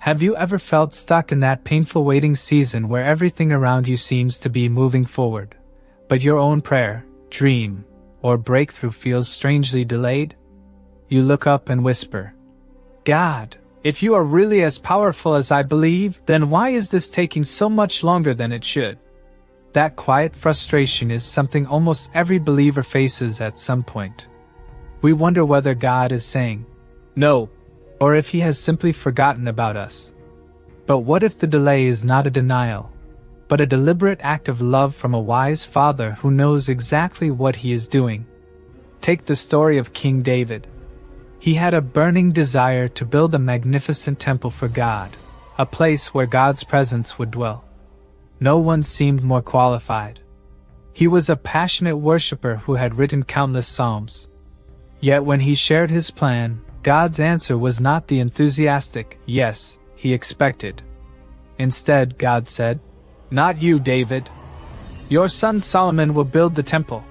Have you ever felt stuck in that painful waiting season where everything around you seems to be moving forward, but your own prayer, dream, or breakthrough feels strangely delayed? You look up and whisper, "God, if you are really as powerful as I believe, then why is this taking so much longer than it should?" That quiet frustration is something almost every believer faces at some point. We wonder whether God is saying, "No," or if He has simply forgotten about us. But what if the delay is not a denial, but a deliberate act of love from a wise Father who knows exactly what He is doing? Take the story of King David. He had a burning desire to build a magnificent temple for God, a place where God's presence would dwell. No one seemed more qualified. He was a passionate worshiper who had written countless psalms. Yet when he shared his plan, God's answer was not the enthusiastic yes he expected. Instead, God said, "Not you, David. Your son Solomon will build the temple."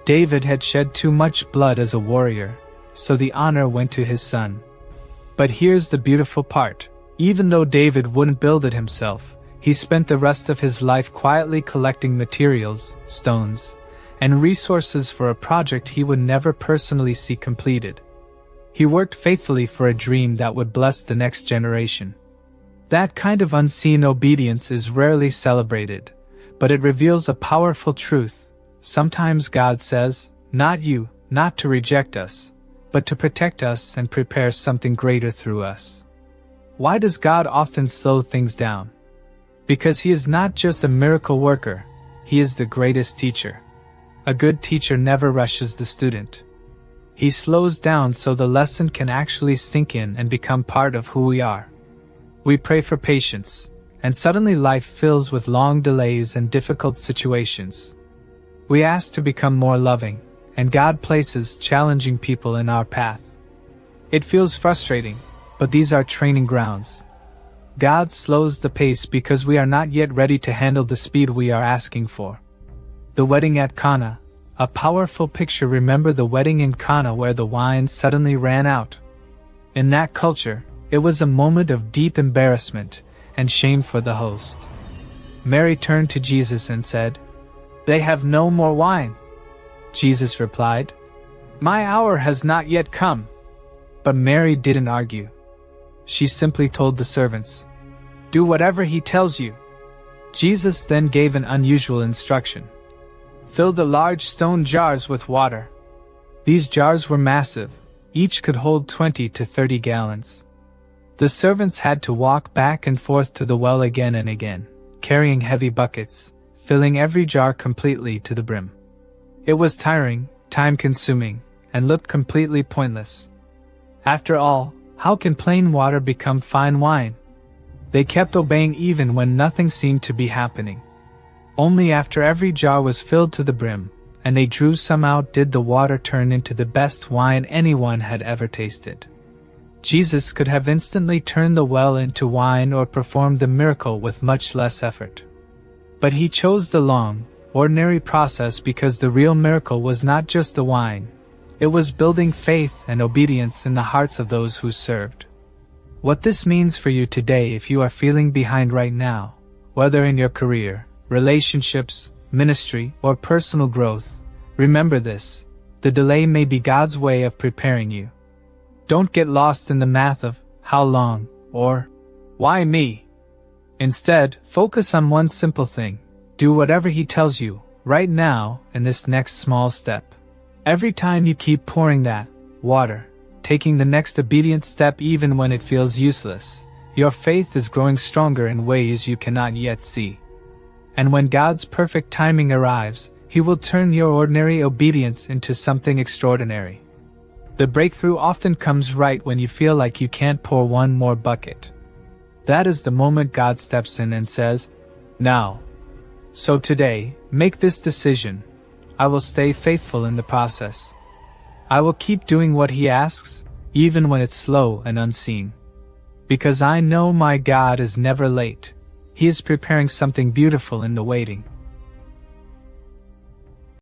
David had shed too much blood as a warrior, so the honor went to his son. But here's the beautiful part. Even though David wouldn't build it himself, he spent the rest of his life quietly collecting materials, stones, and resources for a project he would never personally see completed. He worked faithfully for a dream that would bless the next generation. That kind of unseen obedience is rarely celebrated, but it reveals a powerful truth. Sometimes God says, "Not you," not to reject us, but to protect us and prepare something greater through us. Why does God often slow things down? Because He is not just a miracle worker, He is the greatest teacher. A good teacher never rushes the student. He slows down so the lesson can actually sink in and become part of who we are. We pray for patience, and suddenly life fills with long delays and difficult situations. We ask to become more loving, and God places challenging people in our path. It feels frustrating, but these are training grounds. God slows the pace because we are not yet ready to handle the speed we are asking for. The wedding at Cana, a powerful picture. Remember the wedding in Cana where the wine suddenly ran out? In that culture, it was a moment of deep embarrassment and shame for the host. Mary turned to Jesus and said, "They have no more wine." Jesus replied, "My hour has not yet come." But Mary didn't argue. She simply told the servants, "Do whatever he tells you." Jesus then gave an unusual instruction. Fill the large stone jars with water. These jars were massive. Each could hold 20 to 30 gallons. The servants had to walk back and forth to the well again and again, carrying heavy buckets, filling every jar completely to the brim. It was tiring, time-consuming, and looked completely pointless. After all, how can plain water become fine wine? They kept obeying even when nothing seemed to be happening. Only after every jar was filled to the brim, and they drew some out, did the water turn into the best wine anyone had ever tasted. Jesus could have instantly turned the well into wine or performed the miracle with much less effort. But He chose the long, ordinary process because the real miracle was not just the wine. It was building faith and obedience in the hearts of those who served. What this means for you today, if you are feeling behind right now, whether in your career, relationships, ministry, or personal growth, remember this: the delay may be God's way of preparing you. Don't get lost in the math of how long or why me. Instead, focus on one simple thing. Do whatever He tells you right now in this next small step. Every time you keep pouring that water, taking the next obedient step even when it feels useless, your faith is growing stronger in ways you cannot yet see. And when God's perfect timing arrives, He will turn your ordinary obedience into something extraordinary. The breakthrough often comes right when you feel like you can't pour one more bucket. That is the moment God steps in and says, "Now." So today, make this decision. I will stay faithful in the process. I will keep doing what He asks, even when it's slow and unseen. Because I know my God is never late. He is preparing something beautiful in the waiting.